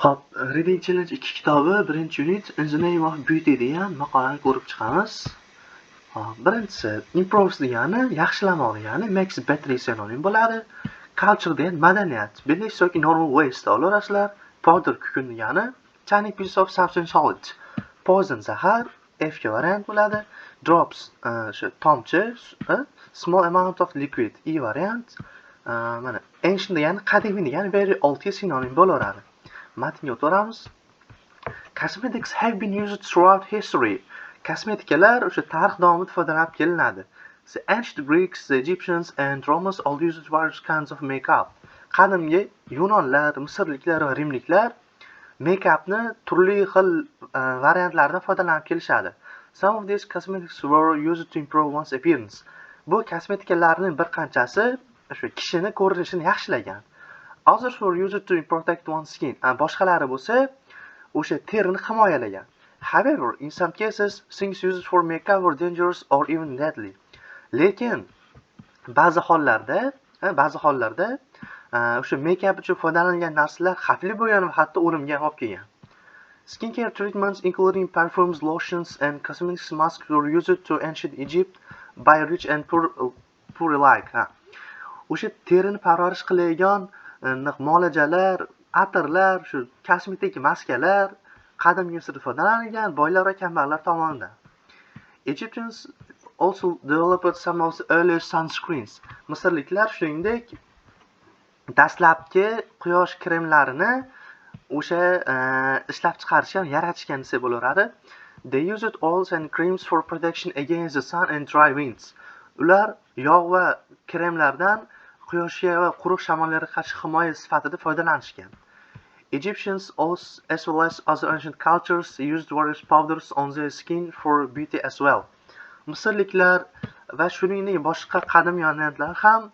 Hop, Reading Challenge 2 kitobi 1-unit In the Name of Beauty degan maqolani ko'rib chiqamiz. Hop, birinchisi improve degani yaxshilamoq degani, makes better sinonim bo'ladi. Culture degan madaniyat, bilish yoki normal ways da olasizlar. Powder kukun degani tiny piece of substance solid. Poison zahar, F ga variant bo'ladi. Drops shu tomchi, small amount of liquid, E variant. Mana ancient degani qadimiy degani very old ga sinonim bo'laveradi. Matnga o'tamiz. Cosmetics have been used throughout history. Kosmetikalar o'sha tarix davomida foydalanib kelinadi. The ancient Greeks, the Egyptians and Romans all used various kinds of makeup. Qadimgi Yunonlar, Misrliklar va Rimliklar make-upni turli xil variantlardan foydalanib kelishadi. Some of these cosmetics were used to improve one's appearance. Bu kosmetikalarning bir qanchasi o'sha kishini ko'rinishini yaxshilagan. Others were used to protect one's skin. Boshqalari bo'lsa, o'sha terini himoyalagan. However, in some cases, things used for makeup were dangerous or even deadly. Lekin ba'zi hollarda o'sha make-up uchun foydalanilgan narsalar xavfli bo'lgan va hatto o'limga olib kelgan. Skincare treatments including perfumes, lotions and cosmetics masks were used to ancient Egypt by rich and poor alike. O'sha terini parvarish qiladigan muolajalar, atirlar, shu kosmetik maskalar qadimgi Misrda foydalanilgan boylar va kambag'allar tomonidan. Egyptians also developed some of the earliest sunscreens. Misrliklar shuningdek dastlabki quyosh kremlarini o'sha ishlab chiqarishgan, yaratishgan desa bo'laveradi. They used oils and creams for protection against the sun and dry winds. Ular yog' va kremlardan quyoshga va quruq shamollarga qarshi himoya sifatida foydalanishgan. Egyptians also, as well as other ancient cultures, used various powders on their skin for beauty as well. Misrliklar va shuningdek boshqa qadim yonatlar ham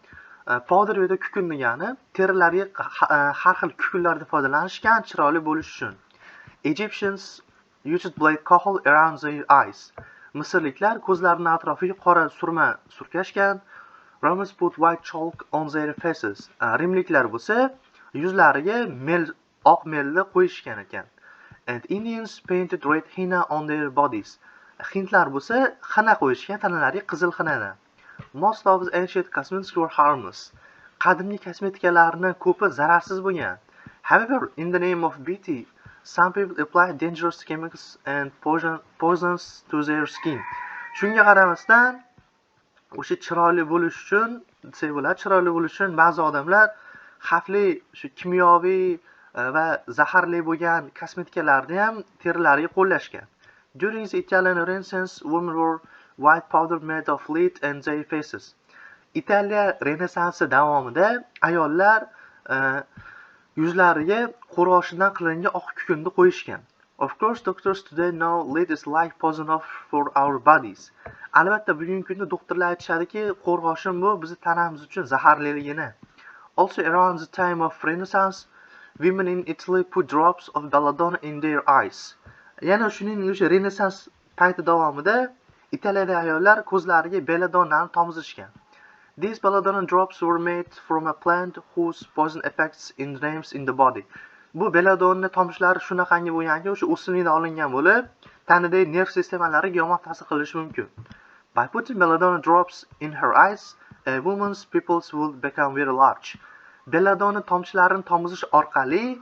powder yoki kukun degani terilariga har xil kukunlardan foydalanishgan chiroyli bo'lish uchun. Egyptians used black coal around their eyes. Misrliklar ko'zlarining atrofiga qora surma surkashgan. Romans put white chalk on their faces. Rimliklar bo'lsa yuzlariga oq melni qo'yishgan ekan. And Indians painted red henna on their bodies. Hindlar bo'lsa xina qo'yishgan tanalariga qizil xinadan. Most of the ancient cosmetics were harmless. Qadimgi kosmetikalarning ko'pi zararsiz bo'lgan. However, in the name of beauty, some people apply dangerous chemicals and poisons to their skin. Shunga qaramasdan o'sha chiroyli bo'lish uchun, desak bo'ladi, chiroyli bo'lish uchun ba'zi odamlar xavfli shu kimyoviy va zaharli bo'lgan kosmetikalarni ham terilariga qo'llashgan. During the Italian Renaissance, women wore white powder made of lead and their faces. Italiya Renessansi davomida ayollar yuzlariga qo'rg'oshindan qilingan oq kukunni qo'yishgan. Of course, doctors today know lead is like poison for our bodies. Albatta, bugungi kunda doktorlar aytishadiki, qo'rg'oshin bu bizning tanamiz uchun zaharliligini. Also, around the time of Renaissance, women in Italy put drops of belladonna in their eyes. Yana shuning o'sha Renessans payti davomida Italiyada ayollar ko'zlariga belladonnani tomizishgan. These belladonna drops were made from a plant whose poison effects enzymes in the body. Bu belladonna tomchlari shunaqangi bo'lganki, o'sha o'simlikdan olingan bo'lib, tanadagi nerv sistemalariga yomon ta'sir qilishi mumkin. By putting belladonna drops in her eyes, a woman's pupils will become very large. Belladonna tomchilarini tomizish orqali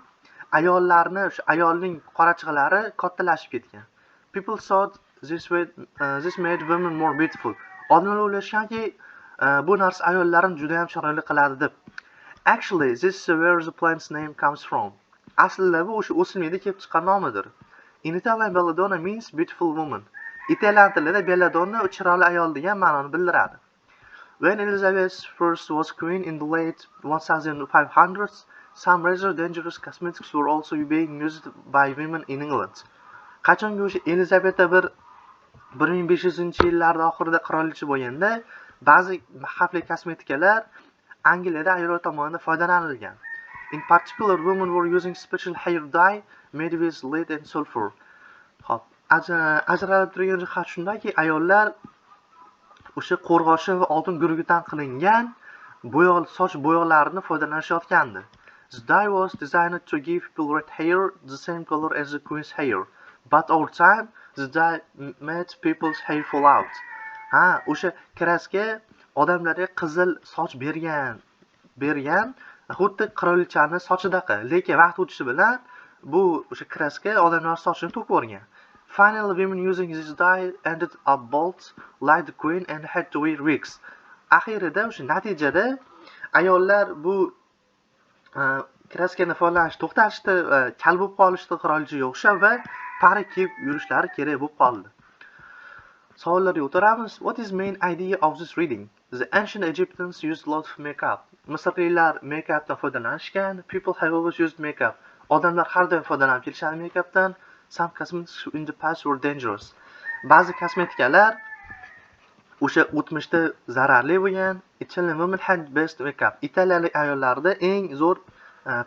ayolning qorachiqlari kattalashib ketgan. People thought this made women more beautiful. Odamlar o'ylashganki, bu narsa ayollarni juda ham chiroyli qiladi deb. Actually, this is where the plant's name comes from. Aslida bu o'sha o'simlikda kelib chiqqan nomidir. In Italian, belladonna means beautiful woman. Italyan tilida belladonna chiroyli ayol degan ma'noni bildiradi. When Elizabeth I was queen in the late 1500s, some rather dangerous cosmetics were also being used by women in England. Qachonki o'sha Elizabeta 1500-yillar oxirida qirolicha bo'lganda, ba'zi xavfli kosmetikalar Angliyada ayollar tomonidan foydalanilgan. In particular, women were using special hair dye made with lead and sulfur. Hop, ajralib turgan jihat shundaki, ayollar o'sha qo'rg'oshin va oltin gurugdan qilingan soch bo'yoqlarini foydalanishayotgandi. The dye was designed to give people red hair the same color as the queen's hair. But over time, the dye made people's hair fall out. Ha, o'sha kraska odamlarga qizil soch bergan, xuddi qirolichani sochidaqa. Lekin vaqt o'tishi bilan bu o'sha kraska odamlar sochini to'kib yuborgan. Finally, women using this dye ended up bald like the queen and had to wear wigs. Axirida o'sha natijada ayollar bu kraskani foydalanishni to'xtatishdi, kal bo'lib qolishdi qirolichaga o'xshab va parik kiyib yurishlari kerak bo'lib qoldi. Savollarga o'tiramiz. What is main idea of this reading? The ancient Egyptians used a lot of makeup. Misrliklar makeupdan foydalanishgan. People have always used makeup. Odamlar har doim foydalanib kelishadi makeupdan. Some cosmetics in the past were dangerous. Ba'zi kosmetikalar o'sha o'tmishda zararli bo'lgan. Italian women had best makeup. Italiyalik ayollarda eng zo'r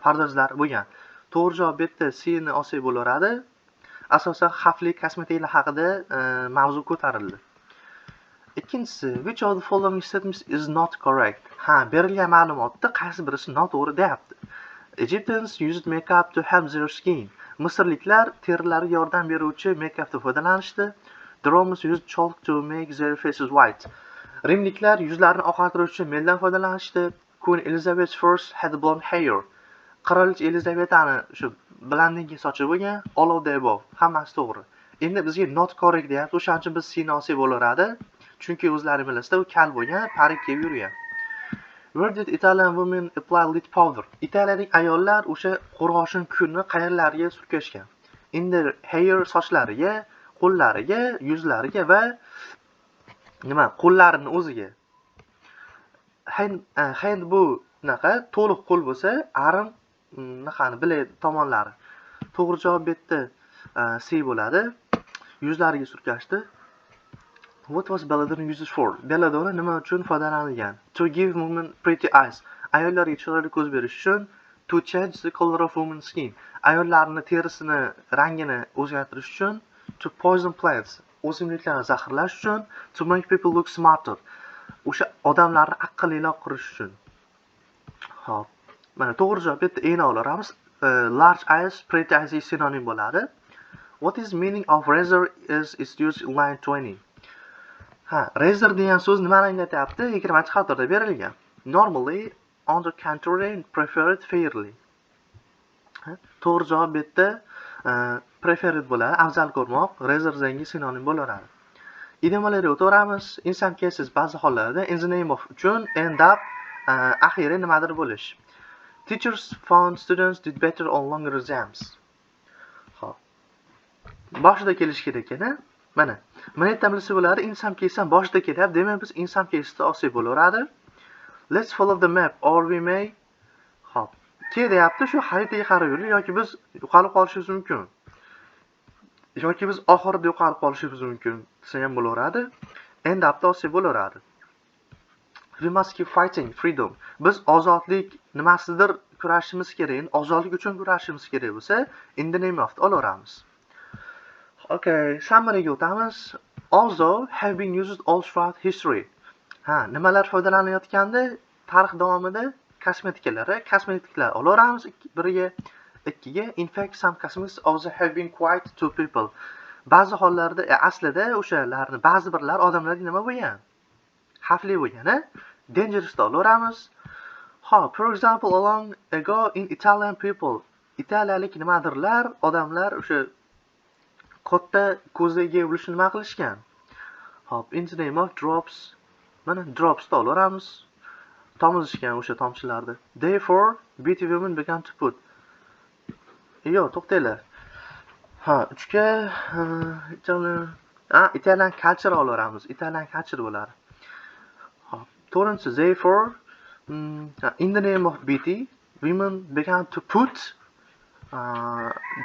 pardozlar bo'lgan. To'g'ri javob bu yerda C ni olsak bo'laveradi. Asosan xavfli kosmetiklar haqida mavzu ko'tarildi. Ikkinchisi, which of the following statements is not correct? Ha, berilgan ma'lumotda qaysi birisi noto'g'ri deyapti. Egyptians used makeup to help their skin. Misrliklar terilariga yordam beruvchi makeupdan foydalanishdi. The Romans used chalk to make their faces white. Rimliklar yuzlarini oqartirish uchun meldan foydalanishdi. Queen Elizabeth I had blonde hair. Qirolicha Elizabetani shu blandingi sochi bo'lgan. All of the above. Hammasi to'g'ri. Endi bizga not correct deyapti. O'shaning uchun biz C ni olsak bo'laveradi. Chunki o'zlari bilasizda u kal bo'lgan, parik kiyib yurgan. Where did Italian women apply lip powder? Italiyalik ayollar o'sha qo'rg'oshin kuyini qayerlarga surkashgan? In their hair, sochlariga, qo'llariga, yuzlariga va qo'llarini o'ziga. Hand bu naqa to'liq qo'l bo'lsa, arim naqani bilak tomonlari. To'g'ri javob bu yerda C bo'ladi. Yuzlariga surkashdi. What was belladonna used for? Belladonna nima uchun foydalanilgan? To give women pretty eyes. Ayollarga chiroyli ko'z berish uchun. To change the color of women's skin. Ayollarning terisini rangini o'zgartirish uchun. To poison plants. O'simliklarni zaharlash uchun. To make people look smarter. O'sha odamlarni aqlliroq qilish uchun. Xo'p. Mana to'g'ri javob bu yerda A ni olamiz. Large eyes, pretty eyes sinonim bo'ladi. What is meaning of razor is used in line 20? Ha, razor degan so'z nimani anglatyapti? 20-xatorda berilgan. Normally, on the contrary, preferred fairly. To'g'ri javob bu yerda preferred bo'ladi, afzal ko'rmoq, razor zangi sinonim bo'laveradi. Idiomalarga o'tamiz. In some cases, ba'zi hollarda in the name of uchun end up axiri nimadir bo'lish. Teachers found students did better on longer exams. Xo'p. Boshida kelish kerak ekan, mana. Mana yerdan bilsa bo'ladi, in some cases boshida kelyapti. Demak, biz in some cases olsak bo'laveradi. Let's follow the map or we may. Xo'p. Ke deyapti, shu xaritaga qarab yurib yoki biz yo'qolib qolishimiz mumkin. Yoki biz oxirida yo'qolib qolishimiz mumkin desa ham bo'laveradi. End upda olsak bo'laveradi. We must keep fighting freedom. Biz ozodlik nimasidir kurashimiz kerak. Ozodlik uchun kurashimiz kerak bo'lsa, in the name of olaveramiz. Okay, summary-ga o'tamiz. Also have been used all throughout history. Ha, nimalar foydalanilayotganda tarix davomida kosmetiklar olaveramiz biriga, ikkiga. In fact, some cosmetics also have been quite to people. Ba'zi hollarda aslida o'shalarni ba'zi birlar odamlarga nima bo'lgan? Xavfli bo'lgan, dangerous olaveramiz. Xo'p, for example, long ago in Italian people, italiyalik nimadirlar, odamlar o'sha katta ko'zga bo'lishni nima qilishgan? Hop, in the name of drops. Mana drops da olaveramiz. Tomizishgan o'sha tomchilarni. Therefore, beauty women began to put. Yo'q, to'xtanglar. Ha, 3ga Italian culture olaveramiz. Italian culture bo'ladi. Hop, to'g'rinchi therefore, in the name of beauty, women began to put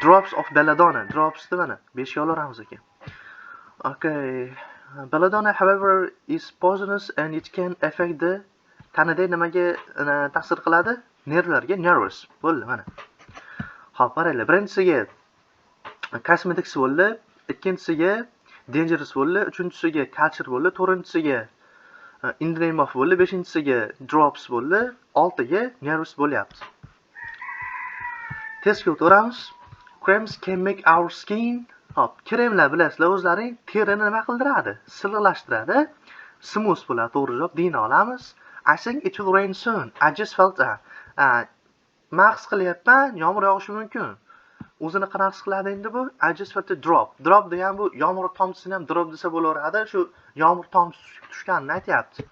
drops of belladonna. Drops mana 5 ga olaveramiz ekan. Okay. Belladonna, however, is poisonous and it can affect the tanada nimaga ta'sir qiladi? Nervlarga, nervous. Bo'ldi, mana. Xo'p, qaranglar. Birinchisiga cosmetics bo'ldi, ikkinchisiga dangerous bo'ldi, uchinchisiga culture bo'ldi, to'rtinchisiga in the name of bo'ldi, beshinchisiga drops bo'ldi, oltiga nervous bo'lyapti. Testga o'tamiz. Creams can make our skin. Hop, kremlar bilasizlar o'zlaring terini nima qildiradi? Silliqlashtiradi. Smooth bo'ladi, to'g'ri javob D ni olamiz. I think it will rain soon. I just felt men his qilyapman, yomg'ir yog'ishi mumkin. O'zini qanaqa his qiladi endi bu? I just felt a drop. Drop degan bu yomg'ir tomchisini ham drop desa bo'laveradi. Shu yomg'ir tomchisi tushganini aytyapti.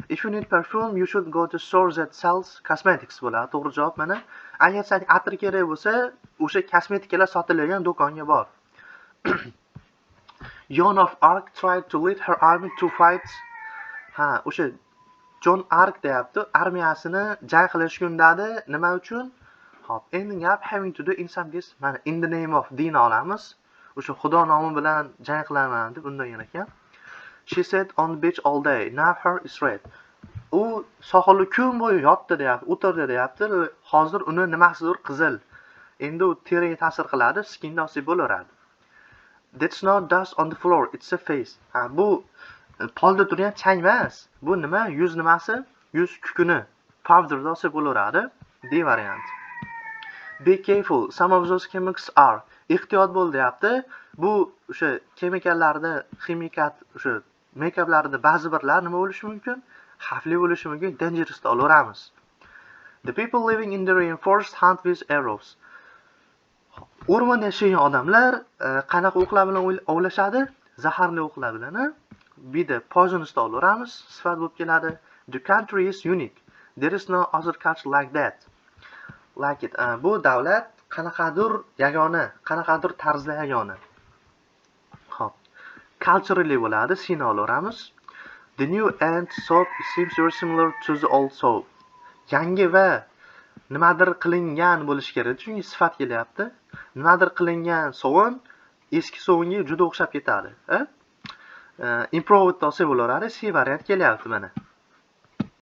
If you need perfume, you should go to stores that sells cosmetics bo'ladi. To'g'ri javob mana. Agar sizga atir kerak bo'lsa, o'sha kosmetikalar sotiladigan do'konga bor. Joan of Arc tried to lead her army to fight. O'sha John Arc deyapti, armiyasini jang qilish undadi. Nima uchun? Hop, endi gap having to do in some case. Mana in the name of din olamiz. O'sha Xudo nomi bilan jang qilaman deb undagan ekan. She sat on the beach all day. Now her is red. U sohilda kun bo'yi yotdi deyapti, o'tirdi deyapti. Hozir uni nimasidir qizil. Endi u teriga ta'sir qiladi, skinda osib bo'laveradi. That's not dust on the floor, it's a face. Bu polda turgan chang emas. Bu nima? Yuz nimasi? Yuz kukuni. Powder osib bo'laveradi. D variant. Be careful, some of those chemicals are. Ehtiyot bo'l deyapti. Bu o'sha kemikallarda, ximikat, o'sha make-uplarda ba'zi birlar nima bo'lishi mumkin? Xavfli bo'lishi mumkin. Dangerous da olaveramiz. The people living in the rainforest hunt with arrows. O'rmonda yashagan odamlar qanaqa o'qlar bilan ovlashadi? Zaharli o'qlar bilan. Be the poisonous da olaveramiz. Sifat bo'lib keladi. The country is unique. There is no other culture like that. Like it. Bu davlat qanaqadir yagona, qanaqadir tarzda yagona. Xo'p. Culturally bo'ladi, sini olaveramiz. The new and soap seems very similar to the old soap. Yangi va nimadir qilingan bo'lish kerak, chunki sifat kelyapti. Nimadir qilingan sovun eski sovunga juda o'xshab ketadi. Improved olsa bo'laveradi, C variant kelyapti mana.